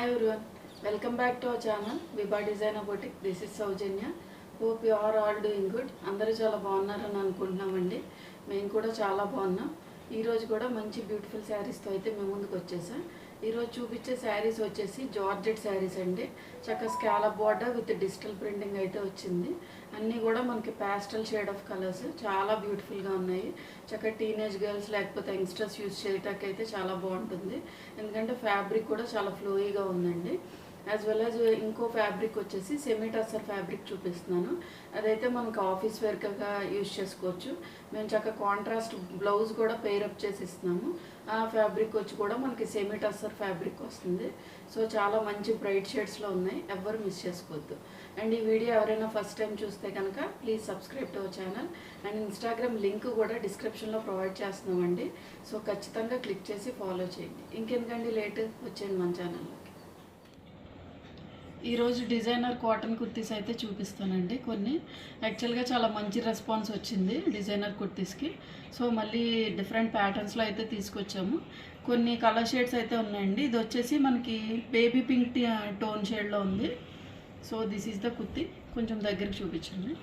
Hi everyone, welcome back to our channel Viva Designer Boutique. This is Saujanya. Hope you are all doing good. అందరూ చాలా బాగున్నారని అనుకుంటున్నామండి. మేము కూడా చాలా బాగున్నాం. ఈ రోజు కూడా మంచి బ్యూటిఫుల్ శారీస్ తో అయితే మేము ముందుకు వచ్చేసాం. ఈ రోజు చూపించే శారీస్ వచ్చేసి జార్జెట్ శారీస్ అండి. చక్కగా scallop border with digital printing అయితే వచ్చింది. అన్నీ కూడా మనకి పాస్టల్ షేడ్ ఆఫ్ కలర్స్ చాలా బ్యూటిఫుల్ గా ఉన్నాయి. చక్కగా టీనేజ్ గర్ల్స్ లేకపోతే యంగ్స్టర్స్ యూస్ చేయడానికి అయితే చాలా బాగుంటుంది. ఎందుకంటే ఫ్యాబ్రిక్ కూడా చాలా ఫ్లోయీగా ఉందండి. యాజ్ వెల్ యాజ్ ఇంకో ఫ్యాబ్రిక్ వచ్చేసి సెమీ టస్సర్ ఫ్యాబ్రిక్ చూపిస్తున్నాను. అదైతే మనకు ఆఫీస్ వేర్గా యూజ్ చేసుకోవచ్చు. మేము చక్కగా కాంట్రాస్ట్ బ్లౌజ్ కూడా పేరప్ చేసి ఇస్తున్నాము. ఆ ఫ్యాబ్రిక్ వచ్చి కూడా మనకి సెమీ టస్సర్ ఫ్యాబ్రిక్ వస్తుంది. సో చాలా మంచి బ్రైట్ షేడ్స్లో ఉన్నాయి, ఎవ్వరు మిస్ చేసుకోవద్దు. అండ్ ఈ వీడియో ఎవరైనా ఫస్ట్ టైం చూస్తే కనుక please subscribe to our channel. And Instagram link కూడా డిస్క్రిప్షన్లో ప్రొవైడ్ చేస్తున్నామండి. సో ఖచ్చితంగా క్లిక్ చేసి ఫాలో చేయండి. ఇంకెందుకండి లేట్, వచ్చేయండి మన ఛానల్లోకి. ఈరోజు డిజైనర్ కాటన్ కుర్తీస్ అయితే చూపిస్తానండి. కొన్ని యాక్చువల్గా చాలా మంచి రెస్పాన్స్ వచ్చింది డిజైనర్ కుర్తీస్కి. సో మళ్ళీ డిఫరెంట్ ప్యాటర్న్స్లో అయితే తీసుకొచ్చాము. కొన్ని కలర్ షేడ్స్ అయితే ఉన్నాయండి. ఇది వచ్చేసి మనకి బేబీ పింక్ టోన్ షేడ్లో ఉంది. So this is the kurti. కొంచెం దగ్గరికి చూపించండి.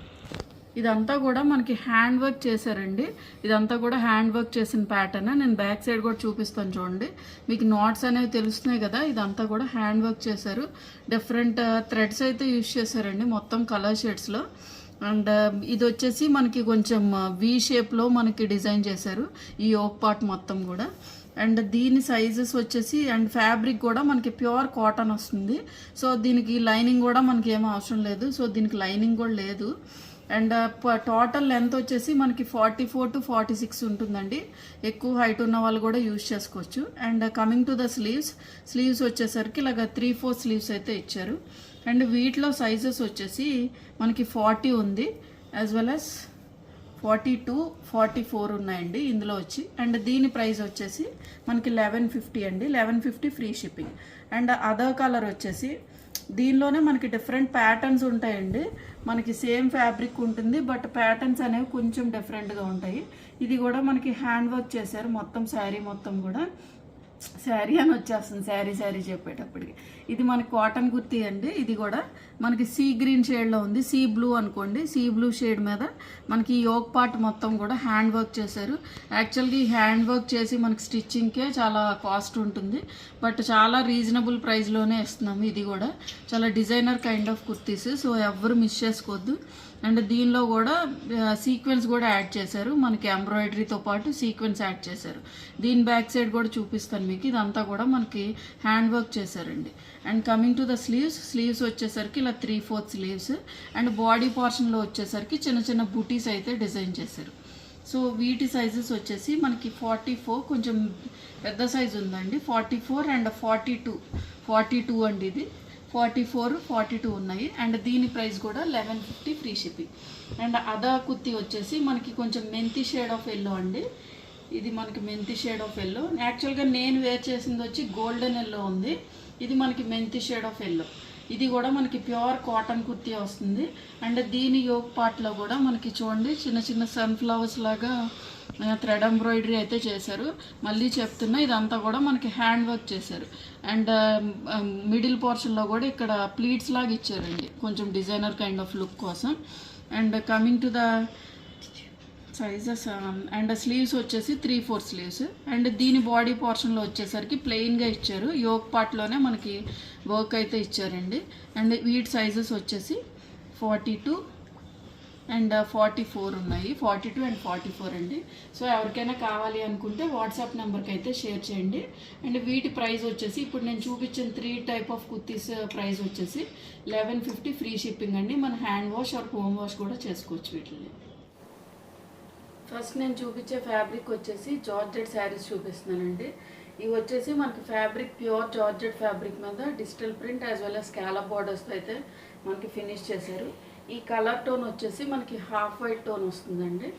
ఇదంతా కూడా మనకి హ్యాండ్ వర్క్ చేశారండి. ఇదంతా కూడా హ్యాండ్ వర్క్ చేసిన ప్యాటర్న్. నేను బ్యాక్ సైడ్ కూడా చూపిస్తాను చూడండి. మీకు నాట్స్ అనేవి తెలుస్తున్నాయి కదా, ఇదంతా కూడా హ్యాండ్ వర్క్ చేశారు. డిఫరెంట్ థ్రెడ్స్ అయితే యూజ్ చేశారండి మొత్తం కలర్ షేడ్స్లో. అండ్ ఇది వచ్చేసి మనకి కొంచెం వీ షేప్లో మనకి డిజైన్ చేశారు ఈ యోక్ పార్ట్ మొత్తం కూడా. అండ్ దీని సైజెస్ వచ్చేసి అండ్ ఫ్యాబ్రిక్ కూడా మనకి ప్యూర్ కాటన్ వస్తుంది. సో దీనికి లైనింగ్ కూడా మనకి ఏమీ అవసరం లేదు. సో దీనికి లైనింగ్ కూడా లేదు. అండ్ టోటల్ లెంత్ వచ్చేసి మనకి 44 to 46 ఉంటుందండి. ఎక్కువ హైట్ ఉన్న వాళ్ళు కూడా యూజ్ చేసుకోవచ్చు. And coming to the sleeves వచ్చేసరికి ఇలాగ 3/4 స్లీవ్స్ అయితే ఇచ్చారు. అండ్ వీటిలో సైజెస్ వచ్చేసి మనకి 40 ఉంది, యాజ్ వెల్ యాజ్ 42, 44 ఉన్నాయండి ఇందులో వచ్చి. అండ్ దీని ప్రైస్ వచ్చేసి మనకి 1150 అండి. 1150 free shipping. And other colour వచ్చేసి దీనిలోనే మనకి డిఫరెంట్ ప్యాటర్న్స్ ఉంటాయండి. మనకి సేమ్ ఫ్యాబ్రిక్ ఉంటుంది, బట్ ప్యాటర్న్స్ అనేవి కొంచెం డిఫరెంట్గా ఉంటాయి. ఇది కూడా మనకి హ్యాండ్ వర్క్ చేశారు మొత్తం శారీ మొత్తం కూడా. శారీ అని వచ్చేస్తుంది శారీ చెప్పేటప్పటికి. ఇది మనకి కాటన్ కుర్తీ అండి. ఇది కూడా మనకి సీ గ్రీన్ షేడ్లో ఉంది, సీ బ్లూ అనుకోండి. సీ బ్లూ షేడ్ మీద మనకి యోక్ పార్ట్ మొత్తం కూడా హ్యాండ్ వర్క్ చేశారు. యాక్చువల్గా ఈ హ్యాండ్ వర్క్ చేసి మనకి స్టిచ్చింగ్కే చాలా కాస్ట్ ఉంటుంది, బట్ చాలా రీజనబుల్ ప్రైస్లోనే ఇస్తున్నాము. ఇది కూడా చాలా designer kind of kurtis. So ఎవరు మిస్ చేసుకోవద్దు. అండ్ దీనిలో కూడా సీక్వెన్స్ కూడా యాడ్ చేశారు. మనకి ఎంబ్రాయిడరీతో పాటు సీక్వెన్స్ యాడ్ చేశారు. దీని బ్యాక్ సైడ్ కూడా చూపిస్తాను మీకు. ఇదంతా కూడా మనకి హ్యాండ్ వర్క్ చేశారండి. And coming to the sleeves వచ్చేసరికి ఇలా 3/4 స్లీవ్స్. అండ్ బాడీ పోర్షన్లో వచ్చేసరికి చిన్న చిన్న బుటీస్ అయితే డిజైన్ చేశారు. సో వీటి సైజెస్ వచ్చేసి మనకి 44 కొంచెం పెద్ద సైజు ఉందండి. 44 అండ్ 42 అండి. ఇది 44, 42 ఉన్నాయి. అండ్ దీని ప్రైస్ కూడా 1150 ఫ్రీ షిప్పింగ్. అండ్ అదా కుర్తీ వచ్చేసి మనకి కొంచెం మెంతి షేడ్ ఆఫ్ ఎల్లో అండి. ఇది మనకి మెంతి షేడ్ ఆఫ్ ఎల్లో. యాక్చువల్గా నేను వేర్ చేసింది వచ్చి గోల్డెన్ ఎల్లో ఉంది. ఇది మనకి మెంతి షేడ్ ఆఫ్ ఎల్లో. ఇది కూడా మనకి ప్యూర్ కాటన్ కుర్తీ వస్తుంది. అండ్ దీని యోక్ పార్ట్లో కూడా మనకి చూడండి చిన్న చిన్న సన్ఫ్లవర్స్ లాగా థ్రెడ్ ఎంబ్రాయిడరీ అయితే చేశారు. మళ్ళీ చెప్తున్నా, ఇదంతా కూడా మనకి హ్యాండ్ వర్క్ చేశారు. అండ్ మిడిల్ పోర్షన్లో కూడా ఇక్కడ ప్లీట్స్ లాగా ఇచ్చారండి, కొంచెం డిజైనర్ కైండ్ ఆఫ్ లుక్ కోసం. And coming to the sizes and sleeves వచ్చేసి 3/4 స్లీవ్స్. అండ్ దీని బాడీ పోర్షన్లో వచ్చేసరికి ప్లెయిన్గా ఇచ్చారు. యోక్ పార్ట్లోనే మనకి వర్క్ అయితే ఇచ్చారండి. అండ్ వీటి సైజెస్ వచ్చేసి 42 అండ్ 44 ఉన్నాయి. 42 అండ్ 44 అండి. సో ఎవరికైనా కావాలి అనుకుంటే వాట్సాప్ నెంబర్కి అయితే షేర్ చేయండి. అండ్ వీటి ప్రైస్ వచ్చేసి ఇప్పుడు నేను చూపించిన 3 టైప్ ఆఫ్ కుర్తీస్ ప్రైస్ వచ్చేసి 1150 ఫ్రీ షిప్పింగ్ అండి. మన hand wash or home wash కూడా చేసుకోవచ్చు వీటిని. ఫస్ట్ నేను చూపించే ఫ్యాబ్రిక్ వచ్చేసి జార్జెట్ శారీస్ చూపిస్తున్నానండి. ఇవి వచ్చేసి మనకి ఫ్యాబ్రిక్ ప్యూర్ జార్జెట్ ఫ్యాబ్రిక్ మీద digital print as well as scallop బార్డర్స్తో అయితే మనకి ఫినిష్ చేశారు. ఈ కలర్ టోన్ వచ్చేసి మనకి హాఫ్ వైట్ టోన్ వస్తుందండి.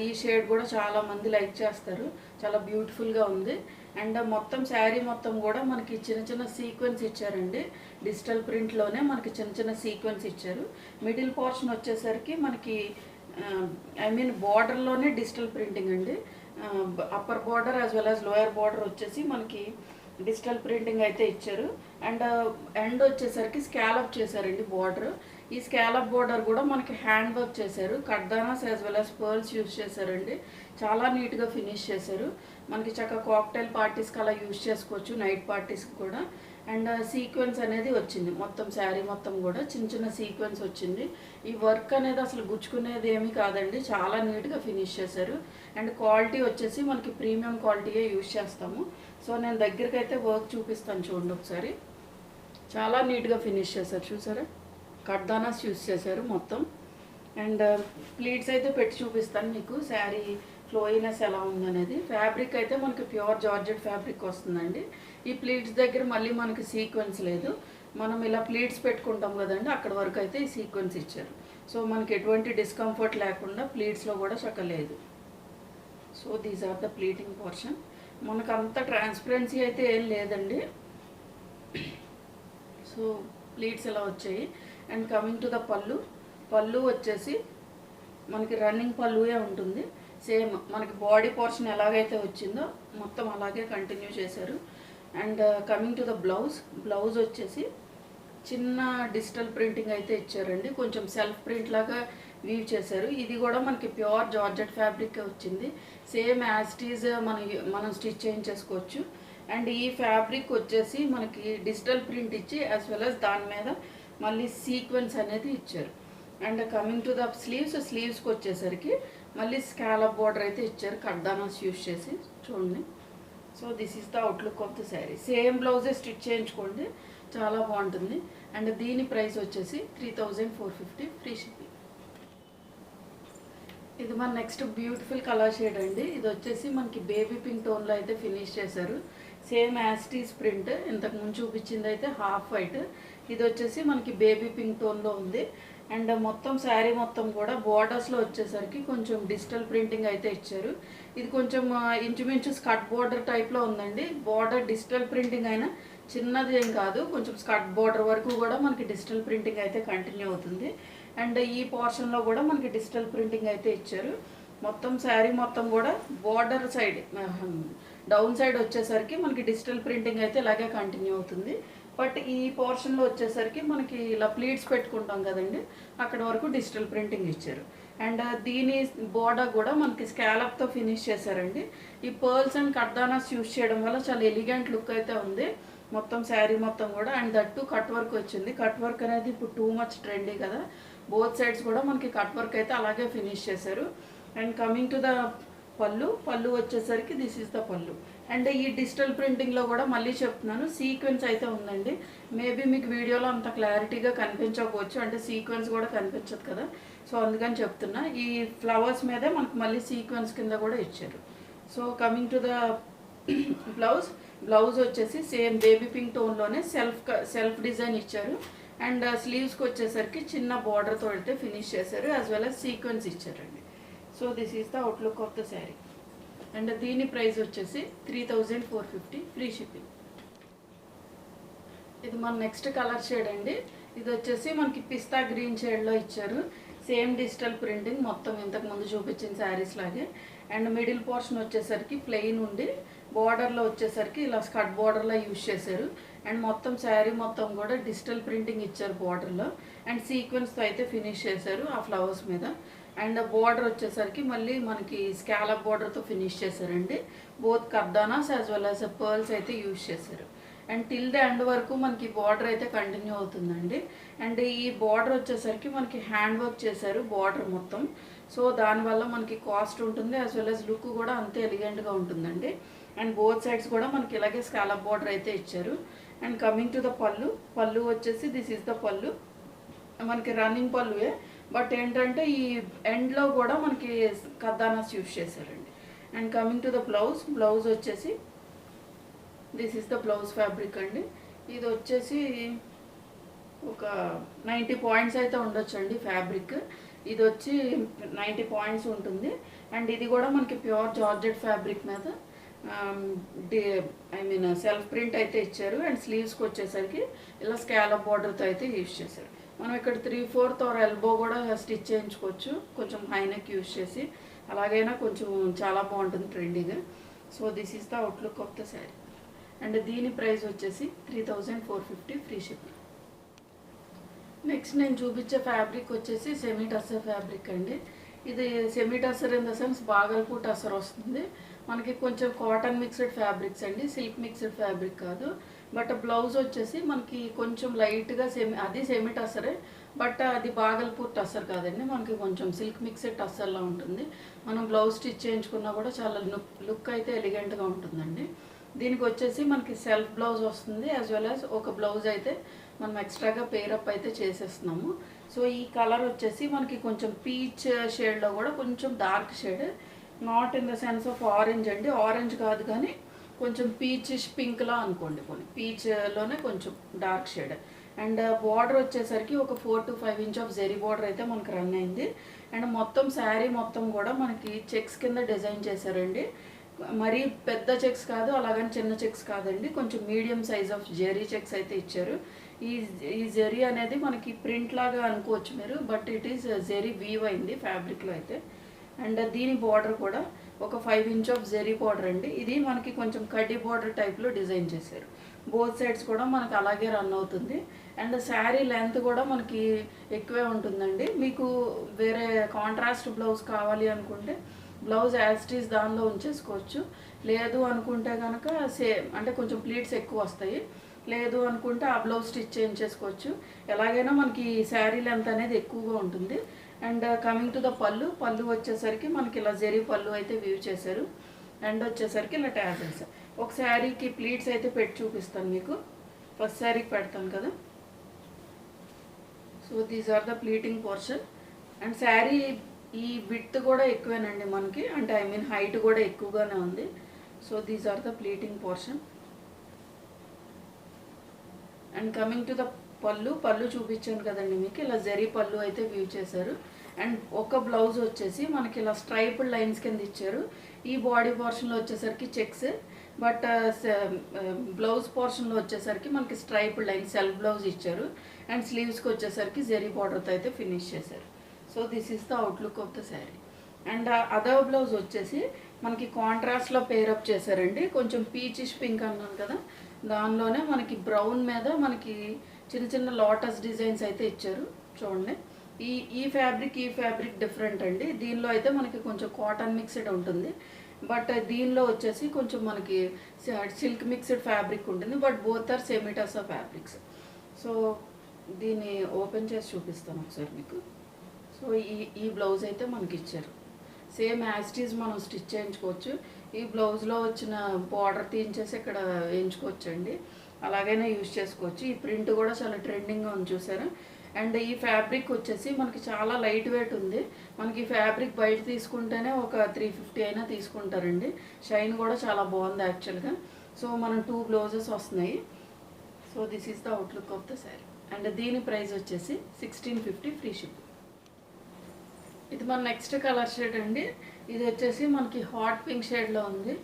ఈ షేడ్ కూడా చాలా మంది లైక్ చేస్తారు, చాలా బ్యూటిఫుల్గా ఉంది. అండ్ మొత్తం శారీ మొత్తం కూడా మనకి చిన్న చిన్న సీక్వెన్స్ ఇచ్చారండి. డిజిటల్ ప్రింట్లోనే మనకి చిన్న చిన్న సీక్వెన్స్ ఇచ్చారు. మిడిల్ పోర్షన్ వచ్చేసరికి మనకి బార్డర్లోనే డిజిటల్ ప్రింటింగ్ అండి. Upper border as well as lower border వచ్చేసి మనకి డిజిటల్ ప్రింటింగ్ అయితే ఇచ్చారు. అండ్ ఎండ్ వచ్చేసరికి స్కాలప్ చేశారండి బార్డర్. ఈ స్కాలప్ బార్డర్ కూడా మనకి హ్యాండ్ వర్క్ చేశారు. కడ్దానాస్ as well as pearls use చేశారండి. చాలా నీట్గా ఫినిష్ చేశారు. మనకి చక్కగా కాక్టైల్ పార్టీస్కి అలా యూజ్ చేసుకోవచ్చు, నైట్ పార్టీస్కి కూడా. అండ్ సీక్వెన్స్ అనేది వచ్చింది మొత్తం శారీ మొత్తం కూడా చిన్న చిన్న సీక్వెన్స్ వచ్చింది. ఈ వర్క్ అనేది అసలు గుచ్చుకునేది ఏమీ కాదండి, చాలా నీట్గా ఫినిష్ చేశారు. అండ్ క్వాలిటీ వచ్చేసి మనకి ప్రీమియం క్వాలిటీయే యూజ్ చేస్తాము. సో నేను దగ్గరికి అయితే వర్క్ చూపిస్తాను చూడండి ఒకసారి. చాలా నీట్గా ఫినిష్ చేశారు, చూసారా? కడ్దానాస్ యూజ్ చేశారు మొత్తం. అండ్ ప్లీట్స్ అయితే పెట్టి చూపిస్తాను మీకు శారీ ఫ్లోయినెస్ ఎలా ఉందనేది. ఫ్యాబ్రిక్ అయితే మనకి ప్యూర్ జార్జెట్ ఫ్యాబ్రిక్ వస్తుందండి. ఈ ప్లీట్స్ దగ్గర మళ్ళీ మనకి సీక్వెన్స్ లేదు. మనం ఇలా ప్లీట్స్ పెట్టుకుంటాం కదండి, అక్కడ వరకు అయితే ఈ సీక్వెన్స్ ఇచ్చారు. సో మనకి ఎటువంటి డిస్కంఫర్ట్ లేకుండా ప్లీట్స్లో కూడా చక్కలేదు. So these are the pleating portion. మనకు అంత ట్రాన్స్పరెన్సీ అయితే ఏం లేదండి. సో ప్లీట్స్ ఎలా వచ్చాయి. అండ్ కమింగ్ టు ద పళ్ళు వచ్చేసి మనకి రన్నింగ్ పళ్ళుయే ఉంటుంది. సేమ్ మనకి బాడీ పోర్షన్ ఎలాగైతే వచ్చిందో మొత్తం అలాగే కంటిన్యూ చేశారు. And coming to the blouse వచ్చేసి చిన్న డిజిటల్ ప్రింటింగ్ అయితే ఇచ్చారండి. కొంచెం సెల్ఫ్ ప్రింట్ లాగా వీవ్ చేశారు. ఇది కూడా మనకి ప్యూర్ జార్జెట్ ఫ్యాబ్రిక్ వచ్చింది. సేమ్ యాజ్ ఇట్ ఈజ్ మనం స్టిచ్ చేయించేసుకోవచ్చు. అండ్ ఈ ఫ్యాబ్రిక్ వచ్చేసి మనకి డిజిటల్ ప్రింట్ ఇచ్చి యాజ్ వెల్ యాజ్ దాని మీద మళ్ళీ సీక్వెన్స్ అనేది ఇచ్చారు. అండ్ కమింగ్ టు ద స్లీవ్స్కి వచ్చేసరికి మళ్ళీ స్కాలప్ బార్డర్ అయితే ఇచ్చారు కడ్దానాస్ యూజ్ చేసి, చూడండి. So this is the outlook of the sari. Same బ్లౌజే స్టిచ్ చేయించుకోండి, చాలా బాగుంటుంది. అండ్ దీని ప్రైస్ వచ్చేసి 3450 ఫ్రీ షిప్పింగ్. ఇది మన నెక్స్ట్ బ్యూటిఫుల్ కలర్ షేడ్ అండి. ఇది వచ్చేసి మనకి బేబీ పింక్ టోన్లో అయితే ఫినిష్ చేశారు. సేమ్ యాస్టీస్ ప్రింట్, ఇంతకు ముందు చూపించింది అయితే హాఫ్ వైట్, ఇది వచ్చేసి మనకి బేబీ పింక్ టోన్లో ఉంది. అండ్ మొత్తం శారీ మొత్తం కూడా బోర్డర్స్లో వచ్చేసరికి కొంచెం డిజిటల్ ప్రింటింగ్ అయితే ఇచ్చారు. ఇది కొంచెం ఇంచుమించు స్కర్ట్ బోర్డర్ టైప్లో ఉందండి. బోర్డర్ డిజిటల్ ప్రింటింగ్ అయినా చిన్నది ఏం కాదు, కొంచెం స్కర్ట్ బోర్డర్ వరకు కూడా మనకి డిజిటల్ ప్రింటింగ్ అయితే కంటిన్యూ అవుతుంది. అండ్ ఈ పోర్షన్లో కూడా మనకి డిజిటల్ ప్రింటింగ్ అయితే ఇచ్చారు. మొత్తం శారీ మొత్తం కూడా బోర్డర్ సైడ్ డౌన్ సైడ్ వచ్చేసరికి మనకి డిజిటల్ ప్రింటింగ్ అయితే ఇలాగే కంటిన్యూ అవుతుంది. బట్ ఈ పోర్షన్లో వచ్చేసరికి మనకి ఇలా ప్లీట్స్ పెట్టుకుంటాం కదండి, అక్కడ వరకు డిజిటల్ ప్రింటింగ్ ఇచ్చారు. అండ్ దీని బోర్డర్ కూడా మనకి స్కాలప్తో ఫినిష్ చేశారండి. ఈ పర్ల్స్ అండ్ కడ్దానాస్ యూజ్ చేయడం వల్ల చాలా ఎలిగెంట్ లుక్ అయితే ఉంది మొత్తం శారీ మొత్తం కూడా. అండ్ దట్టు కట్ వర్క్ వచ్చింది. కట్ వర్క్ అనేది ఇప్పుడు టూ మచ్ ట్రెండీ కదా, బోత్ సైడ్స్ కూడా మనకి కట్ వర్క్ అయితే అలాగే ఫినిష్ చేశారు. అండ్ కమింగ్ టు ద పళ్ళు వచ్చేసరికి దిస్ ఈస్ ద పళ్ళు. అండ్ ఈ డిజిటల్ ప్రింటింగ్లో కూడా మళ్ళీ చెప్తున్నాను, సీక్వెన్స్ అయితే ఉందండి. మేబీ మీకు వీడియోలో అంత క్లారిటీగా కనిపించకపోవచ్చు, అంటే సీక్వెన్స్ కూడా కనిపించదు కదా, సో అందుకని చెప్తున్నా. ఈ ఫ్లవర్స్ మీదే మనకు మళ్ళీ సీక్వెన్స్ కింద కూడా ఇచ్చారు. So coming to the blouse వచ్చేసి సేమ్ బేబీ పింక్ టోన్లోనే సెల్ఫ్ డిజైన్ ఇచ్చారు. అండ్ స్లీవ్స్కి వచ్చేసరికి చిన్న బార్డర్తో అయితే ఫినిష్ చేశారు, యాజ్ వెల్ యాజ్ సీక్వెన్స్ ఇచ్చారండి. So this is the outlook of the sari. And దీని ప్రైస్ వచ్చేసి 3450 ఫ్రీ షిప్పింగ్. ఇది మన నెక్స్ట్ కలర్ షేడ్ అండి. ఇది వచ్చేసి మనకి పిస్తా గ్రీన్ షేడ్లో ఇచ్చారు. సేమ్ డిజిటల్ ప్రింటింగ్ మొత్తం ఇంతకు ముందు చూపించిన శారీస్ లాగే. అండ్ మిడిల్ పోర్షన్ వచ్చేసరికి ప్లెయిన్ ఉండి బార్డర్లో వచ్చేసరికి ఇలా స్కర్ట్ బార్డర్లో యూజ్ చేశారు. అండ్ మొత్తం శారీ మొత్తం కూడా డిజిటల్ ప్రింటింగ్ ఇచ్చారు బార్డర్లో. అండ్ సీక్వెన్స్తో అయితే ఫినిష్ చేశారు ఆ ఫ్లవర్స్ మీద. అండ్ బార్డర్ వచ్చేసరికి మళ్ళీ మనకి స్కాలప్ బార్డర్తో ఫినిష్ చేశారండి. బోత్ కర్దానాస్ యాజ్ వెల్ యాజ్ పర్ల్స్ అయితే యూజ్ చేశారు. అండ్ టిల్ ద ఎండ్ వరకు మనకి బార్డర్ అయితే కంటిన్యూ అవుతుందండి. అండ్ ఈ బార్డర్ వచ్చేసరికి మనకి హ్యాండ్ వర్క్ చేశారు బార్డర్ మొత్తం. సో దానివల్ల మనకి కాస్ట్ ఉంటుంది, యాజ్ వెల్ యాజ్ లుక్ కూడా అంతే ఎలిగెంట్గా ఉంటుందండి. అండ్ బోత్ సైడ్స్ కూడా మనకి ఇలాగే స్కాలప్ బార్డర్ అయితే ఇచ్చారు. అండ్ కమింగ్ టు ద పళ్ళు వచ్చేసి దిస్ ఈస్ ద పళ్ళు. మనకి రన్నింగ్ పళ్ళువే, బట్ ఏంటంటే ఈ ఎండ్లో కూడా మనకి కర్దానాస్ యూజ్ చేశారండి. And coming to the blouse వచ్చేసి this is the blouse fabric అండి. ఇది వచ్చేసి ఒక 90 పాయింట్స్ అయితే ఉండొచ్చండి ఫ్యాబ్రిక్. ఇది వచ్చి 90 పాయింట్స్ ఉంటుంది. అండ్ ఇది కూడా మనకి ప్యూర్ జార్జెట్ ఫ్యాబ్రిక్ మీద సెల్ఫ్ ప్రింట్ అయితే ఇచ్చారు. అండ్ స్లీవ్స్కి వచ్చేసరికి ఇలా స్కాలప్ బార్డర్తో అయితే యూజ్ చేశారు. మనం ఇక్కడ 3/4 ఆర్ ఎల్బో కూడా స్టిచ్ చేయించుకోవచ్చు కొంచెం హైనెక్ యూజ్ చేసి, అలాగైనా కొంచెం చాలా బాగుంటుంది ట్రెండీగా. So this is the outlook of the sari. And దీని ప్రైస్ వచ్చేసి 3450 ఫ్రీ షిప్. నెక్స్ట్ నేను చూపించే ఫ్యాబ్రిక్ వచ్చేసి సెమీ టస్సర్ ఫ్యాబ్రిక్ అండి. ఇది semi tussar in the sense Bhagalpur tussar వస్తుంది. మనకి కొంచెం కాటన్ మిక్స్డ్ ఫ్యాబ్రిక్స్ అండి, సిల్క్ మిక్స్డ్ ఫ్యాబ్రిక్ కాదు. బట్ బ్లౌజ్ వచ్చేసి మనకి కొంచెం లైట్గా అది సెమీ టస్సరే, బట్ అది బాగల్పూర్ టస్సర్ కాదండి, మనకి కొంచెం సిల్క్ మిక్స్డ్ టస్సర్లా ఉంటుంది. మనం బ్లౌజ్ స్టిచ్ చేయించుకున్నా కూడా చాలా లుక్ అయితే ఎలిగెంట్గా ఉంటుందండి. దీనికి వచ్చేసి మనకి సెల్ఫ్ బ్లౌజ్ వస్తుంది, యాజ్ వెల్ యాజ్ ఒక బ్లౌజ్ అయితే మనం ఎక్స్ట్రాగా పేరప్ అయితే చేసేస్తున్నాము. సో ఈ కలర్ వచ్చేసి మనకి కొంచెం పీచ్ షేడ్లో కూడా కొంచెం dark shade, not in the sense of orange అండి, ఆరెంజ్ కాదు కానీ కొంచెం పీచిష్ పింక్లా అనుకోండి, కొన్ని పీచ్లోనే కొంచెం డార్క్ షేడ్. అండ్ బార్డర్ వచ్చేసరికి ఒక 4 to 5 inch of zari border అయితే మనకు రన్ అయింది. అండ్ మొత్తం శారీ మొత్తం కూడా మనకి చెక్స్ కింద డిజైన్ చేశారండి. మరీ పెద్ద చెక్స్ కాదు, అలాగని చిన్న చెక్స్ కాదండి, కొంచెం medium size of zari checks అయితే ఇచ్చారు. ఈ జెరీ అనేది మనకి ప్రింట్ లాగా అనుకోవచ్చు మీరు, but it is zari weave అయింది ఫ్యాబ్రిక్లో అయితే. అండ్ దీని బార్డర్ కూడా ఒక 5 ఇంచ్ ఆఫ్ జెరీ బార్డర్ అండి. ఇది మనకి కొంచెం కడ్డీ బార్డర్ టైప్లో డిజైన్ చేశారు. బోత్ సైడ్స్ కూడా మనకి అలాగే రన్ అవుతుంది. అండ్ శారీ లెంత్ కూడా మనకి ఎక్కువే ఉంటుందండి. మీకు వేరే కాంట్రాస్ట్ బ్లౌజ్ కావాలి అనుకుంటే బ్లౌజ్ యాస్టీస్ దానిలో ఉంచేసుకోవచ్చు. లేదు అనుకుంటే కనుక సేమ్ అంటే కొంచెం ప్లీట్స్ ఎక్కువ వస్తాయి, లేదు అనుకుంటే ఆ బ్లౌజ్ స్టిచ్ చేయించేసుకోవచ్చు. ఎలాగైనా మనకి శారీ లెంత్ అనేది ఎక్కువగా ఉంటుంది. అండ్ కమింగ్ టు ద పళ్ళు వచ్చేసరికి మనకి ఇలా జెరీ పళ్ళు అయితే వీవ్ చేశారు. అండ్ వచ్చేసరికి ఇలా ట్యాజల్స్. ఒక శారీకి ప్లీట్స్ అయితే పెట్టి చూపిస్తాను మీకు. ఫస్ట్ శారీకి పెడతాను కదా. So these are the pleating portion. And sari ఈ విడ్త్ కూడా ఎక్కువేనండి మనకి, అంటే ఐ మీన్ హైట్ కూడా ఎక్కువగానే ఉంది. So these are the pleating portion. And coming to the pallu చూపించాను కదండి మీకు, ఇలా జరీ పళ్ళు అయితే వ్యూ చేశారు. అండ్ ఒక బ్లౌజ్ వచ్చేసి మనకి ఇలా స్ట్రైప్డ్ లైన్స్ కింద ఇచ్చారు. ఈ బాడీ పోర్షన్లో వచ్చేసరికి చెక్స్, బట్ బ్లౌజ్ పోర్షన్లో వచ్చేసరికి మనకి స్ట్రైప్డ్ లైన్ సెల్ఫ్ బ్లౌజ్ ఇచ్చారు. అండ్ స్లీవ్స్కి వచ్చేసరికి జరీ బార్డర్తో అయితే ఫినిష్ చేశారు. So this is the outlook of the sari. And other blouse వచ్చేసి మనకి కాంట్రాస్ట్లో పేరప్ చేశారండి. కొంచెం పీచిష్ పింక్ అన్నాను కదా, దానిలోనే మనకి బ్రౌన్ మీద మనకి చిన్న చిన్న లోటస్ డిజైన్స్ అయితే ఇచ్చారు. చూడండి, ఈ ఫ్యాబ్రిక్ డిఫరెంట్ అండి. దీనిలో అయితే మనకి కొంచెం కాటన్ మిక్స్డ్ ఉంటుంది, బట్ దీనిలో వచ్చేసి కొంచెం మనకి సిల్క్ మిక్స్డ్ ఫ్యాబ్రిక్ ఉంటుంది. But both are semi tussar fabrics. So దీన్ని ఓపెన్ చేసి చూపిస్తాను ఒకసారి మీకు. సో ఈ బ్లౌజ్ అయితే మనకి ఇచ్చారు. సేమ్ యాస్టీస్ మనం స్టిచ్ చేయించుకోవచ్చు. ఈ బ్లౌజ్లో వచ్చిన బార్డర్ తీయించేసి ఇక్కడ వేయించుకోవచ్చు అండి, అలాగైనా యూజ్ చేసుకోవచ్చు. ఈ ప్రింట్ కూడా చాలా ట్రెండింగ్గా ఉంది చూసారా. అండ్ ఈ ఫ్యాబ్రిక్ వచ్చేసి మనకి చాలా లైట్ వెయిట్ ఉంది. మనకి ఈ ఫ్యాబ్రిక్ బయట తీసుకుంటేనే ఒక 350 అయినా తీసుకుంటారండి. షైన్ కూడా చాలా బాగుంది యాక్చువల్గా. సో మనం 2 బ్లౌజెస్ వస్తున్నాయి. So this is the outlook of the sari. And దీని ప్రైస్ వచ్చేసి 1650 ఫ్రీ షిప్. ఇది మన నెక్స్ట్ కలర్ షేడ్ అండి. ఇది వచ్చేసి మనకి హాట్ పింక్ షేడ్లో ఉంది.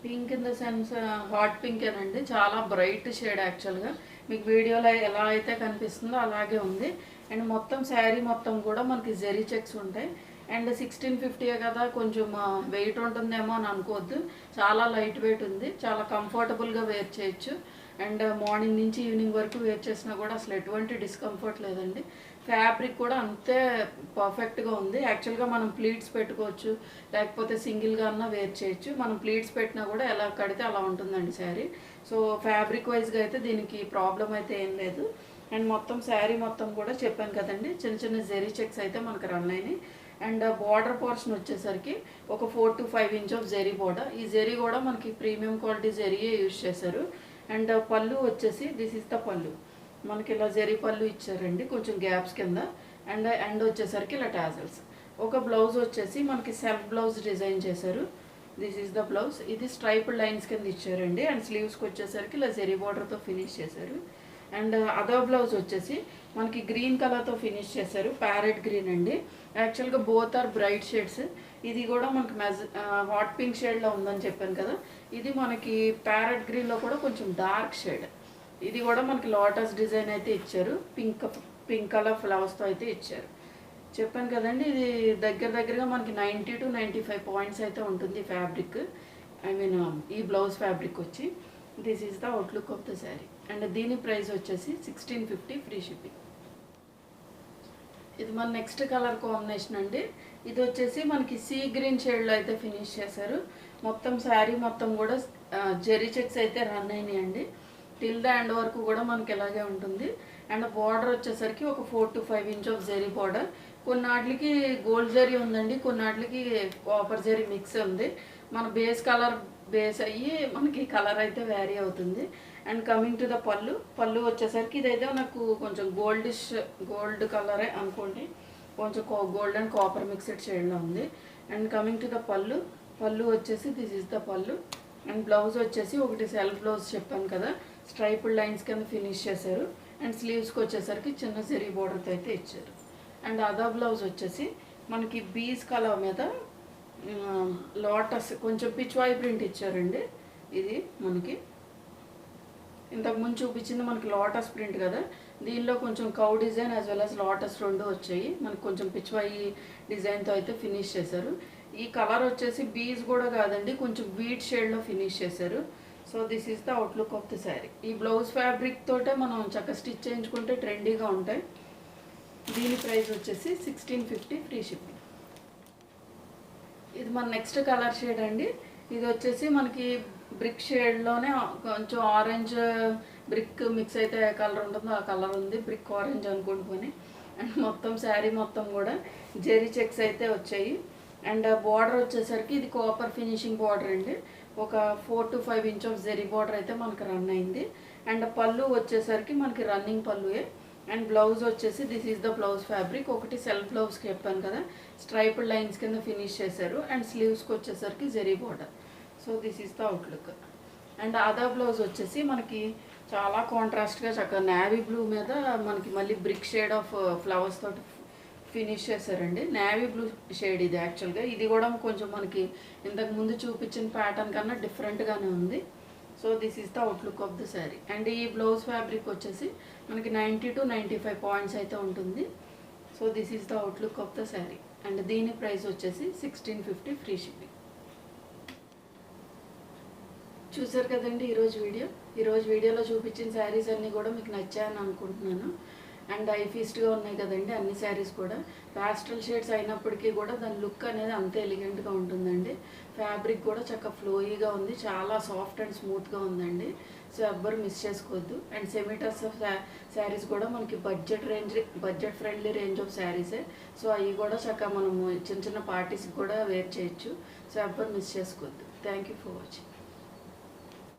Pink in the sense hot పింకేనండి, చాలా బ్రైట్ షేడ్ యాక్చువల్గా. మీకు వీడియోలో ఎలా అయితే కనిపిస్తుందో అలాగే ఉంది. అండ్ మొత్తం శారీ మొత్తం కూడా మనకి జెరీ చెక్స్ ఉంటాయి. అండ్ 1650 కదా, కొంచెం వెయిట్ ఉంటుందేమో అని అనుకోవద్దు, చాలా లైట్ వెయిట్ ఉంది, చాలా కంఫర్టబుల్గా వేర్ చేయొచ్చు. అండ్ మార్నింగ్ నుంచి ఈవినింగ్ వరకు వేర్ చేసినా కూడా అసలు ఎటువంటి డిస్కంఫర్ట్ లేదండి. ఫ్యాబ్రిక్ కూడా అంతే పర్ఫెక్ట్గా ఉంది. యాక్చువల్గా మనం ప్లీట్స్ పెట్టుకోవచ్చు, లేకపోతే సింగిల్గా అన్నా వేర్ చేయొచ్చు. మనం ప్లీట్స్ పెట్టినా కూడా ఎలా కడితే అలా ఉంటుందండి శారీ. సో ఫ్యాబ్రిక్ వైజ్గా అయితే దీనికి ప్రాబ్లం అయితే ఏం లేదు. అండ్ మొత్తం శారీ మొత్తం కూడా చెప్పాను కదండి, చిన్న చిన్న జెరీ చెక్స్ అయితే మనకు రన్ అయినాయి. అండ్ బార్డర్ పోర్షన్ వచ్చేసరికి ఒక 4 to 5 inch of zari border. ఈ జెరీ కూడా మనకి ప్రీమియం క్వాలిటీ జెరీయే యూజ్ చేశారు. అండ్ పళ్ళు వచ్చేసి దిస్ ఇస్ ద పళ్ళు, మనకి ఇలా జెరీ పళ్ళు ఇచ్చారండి కొంచెం గ్యాప్స్ కింద. అండ్ వచ్చేసరికి ఇలా టాజల్స్. ఒక బ్లౌజ్ వచ్చేసి మనకి సెల్ఫ్ బ్లౌజ్ డిజైన్ చేశారు. This is the blouse. ఇది స్ట్రైప్డ్ లైన్స్ కింద ఇచ్చారండి. అండ్ స్లీవ్స్కి వచ్చేసరికి ఇలా జెరీ బార్డర్తో ఫినిష్ చేశారు. అండ్ అదర్ బ్లౌజ్ వచ్చేసి మనకి గ్రీన్ కలర్తో ఫినిష్ చేశారు, ప్యారెట్ గ్రీన్ అండి. యాక్చువల్గా బోత్ ఆర్ బ్రైట్ షేడ్స్. ఇది కూడా మనకి హాట్ పింక్ షేడ్లో ఉందని చెప్పాను కదా, ఇది మనకి ప్యారెట్ గ్రీన్లో కూడా కొంచెం డార్క్ షేడ్. ఇది కూడా మనకి లోటస్ డిజైన్ అయితే ఇచ్చారు, పింక్ కలర్ ఫ్లవర్స్తో అయితే ఇచ్చారు. చెప్పాను కదండి, ఇది దగ్గరగా మనకి 90 to 95 పాయింట్స్ అయితే ఉంటుంది ఫ్యాబ్రిక్, ఐ మీన్ ఈ బ్లౌజ్ ఫ్యాబ్రిక్ వచ్చి. This is the outlook of the sari. And దీని ప్రైస్ వచ్చేసి 1650 ఫ్రీ షిప్పింగ్. ఇది మన నెక్స్ట్ కలర్ కాంబినేషన్ అండి. ఇది వచ్చేసి మనకి సీ గ్రీన్ షేడ్లో అయితే ఫినిష్ చేశారు. మొత్తం శారీ మొత్తం కూడా జెరీ చెక్స్ అయితే రన్ అయినాయండి. టిల్ ద ఎండ్ వరకు కూడా మనకి ఇలాగే ఉంటుంది. అండ్ బార్డర్ వచ్చేసరికి ఒక 4 to 5 inch of zari border. కొన్నాటికి గోల్డ్ జరీ ఉందండి, కొన్నాటికి కాపర్ జరీ మిక్స్ ఉంది. మన బేస్ కలర్ బేస్ అయ్యి మనకి కలర్ అయితే వ్యారీ అవుతుంది. అండ్ కమింగ్ టు ద పళ్ళు వచ్చేసరికి ఇదైతే నాకు కొంచెం గోల్డ్ కలరే అనుకోండి, కొంచెం గోల్డ్ అండ్ కాపర్ మిక్స్డ్ షేడ్లో ఉంది. అండ్ కమింగ్ టు ద పళ్ళు వచ్చేసి దిస్ ఈజ్ ద పళ్ళు. అండ్ బ్లౌజ్ వచ్చేసి ఒకటి సెల్ఫ్ బ్లౌజ్ చెప్పాను కదా, స్ట్రైపుడ్ లైన్స్ కింద ఫినిష్ చేశారు. అండ్ స్లీవ్స్కి వచ్చేసరికి చిన్న జరీ బోర్డర్తో అయితే ఇచ్చారు. అండ్ అదా బ్లౌజ్ వచ్చేసి మనకి బీస్ కలర్ మీద లోటస్ కొంచెం పిచ్వాయి ప్రింట్ ఇచ్చారండి. ఇది మనకి ఇంతకుముందు చూపించింది మనకి లోటస్ ప్రింట్ కదా, దీనిలో కొంచెం cow design as well as lotus రెండు వచ్చాయి. మనకి కొంచెం పిచ్వాయి డిజైన్తో అయితే ఫినిష్ చేశారు. ఈ కలర్ వచ్చేసి బీజ్ కూడా కాదండి, కొంచెం వీట్ షేడ్లో ఫినిష్ చేశారు. So this is the outlook of the sari. ఈ బ్లౌజ్ ఫ్యాబ్రిక్ తోటే మనం చక్కగా స్టిచ్ చేయించుకుంటే ట్రెండీగా ఉంటాయి. దీని ప్రైస్ వచ్చేసి 1650 ఫ్రీ షిప్పింగ్. ఇది మన నెక్స్ట్ కలర్ షేడ్ అండి. ఇది వచ్చేసి మనకి బ్రిక్ షేడ్లోనే కొంచెం ఆరెంజ్ బ్రిక్ మిక్స్ అయితే ఏ కలర్ ఉంటుందో ఆ కలర్ ఉంది, బ్రిక్ ఆరెంజ్ అనుకుంటుకొని. అండ్ మొత్తం శారీ మొత్తం కూడా జెరీ చెక్స్ అయితే వచ్చాయి. అండ్ బార్డర్ వచ్చేసరికి ఇది కాపర్ ఫినిషింగ్ బార్డర్ అండి. ఒక 4 to 5 inch of zari border అయితే మనకు రన్ అయింది. అండ్ పళ్ళు వచ్చేసరికి మనకి రన్నింగ్ పళ్ళుయే. అండ్ బ్లౌజ్ వచ్చేసి this is the blouse fabric. ఒకటి సెల్ఫ్ బ్లౌజ్కి చెప్పాను కదా, స్ట్రైపుడ్ లైన్స్ కింద ఫినిష్ చేశారు. అండ్ స్లీవ్స్కి వచ్చేసరికి zari border. So this is the outlook. And అదా బ్లౌజ్ వచ్చేసి మనకి చాలా కాంట్రాస్ట్గా చక్కగా నేవీ బ్లూ మీద మనకి మళ్ళీ బ్రిక్ షేడ్ ఆఫ్ ఫ్లవర్స్ తోటి ఫినిష్ చేశారండి. నేవీ బ్లూ షేడ్ ఇది యాక్చువల్గా. ఇది కూడా కొంచెం మనకి ఇంతకు ముందు చూపించిన ప్యాటర్న్ కన్నా డిఫరెంట్గానే ఉంది. So this is the outlook of the sari. And ఈ బ్లౌజ్ ఫ్యాబ్రిక్ వచ్చేసి మనకి 90 to 95 పాయింట్స్ అయితే ఉంటుంది. So this is the outlook of the sari. And దీని ప్రైస్ వచ్చేసి 1650 ఫ్రీ షిప్పింగ్. చూసారు కదండి ఈరోజు వీడియోలో చూపించిన శారీస్ అన్నీ కూడా మీకు నచ్చాయని అనుకుంటున్నాను. అండ్ ఐ ఫీస్ట్గా ఉన్నాయి కదండి అన్ని శారీస్ కూడా. ప్యాస్టల్ షేడ్స్ అయినప్పటికీ కూడా దాని లుక్ అనేది అంతే ఎలిగెంట్గా ఉంటుందండి. ఫ్యాబ్రిక్ కూడా చక్కగా ఫ్లోయీగా ఉంది, చాలా సాఫ్ట్ అండ్ స్మూత్గా ఉందండి. సో ఎవ్వరు మిస్ చేసుకోవద్దు. అండ్ సెమీటర్స్ ఆఫ్ శారీస్ కూడా మనకి బడ్జెట్ ఫ్రెండ్లీ రేంజ్ ఆఫ్ శారీసే. సో అవి కూడా చక్కగా మనము చిన్న చిన్న పార్టీస్కి కూడా వేర్ చేయొచ్చు. సో ఎవ్వరు మిస్ చేసుకోవద్దు. Thank you for watching.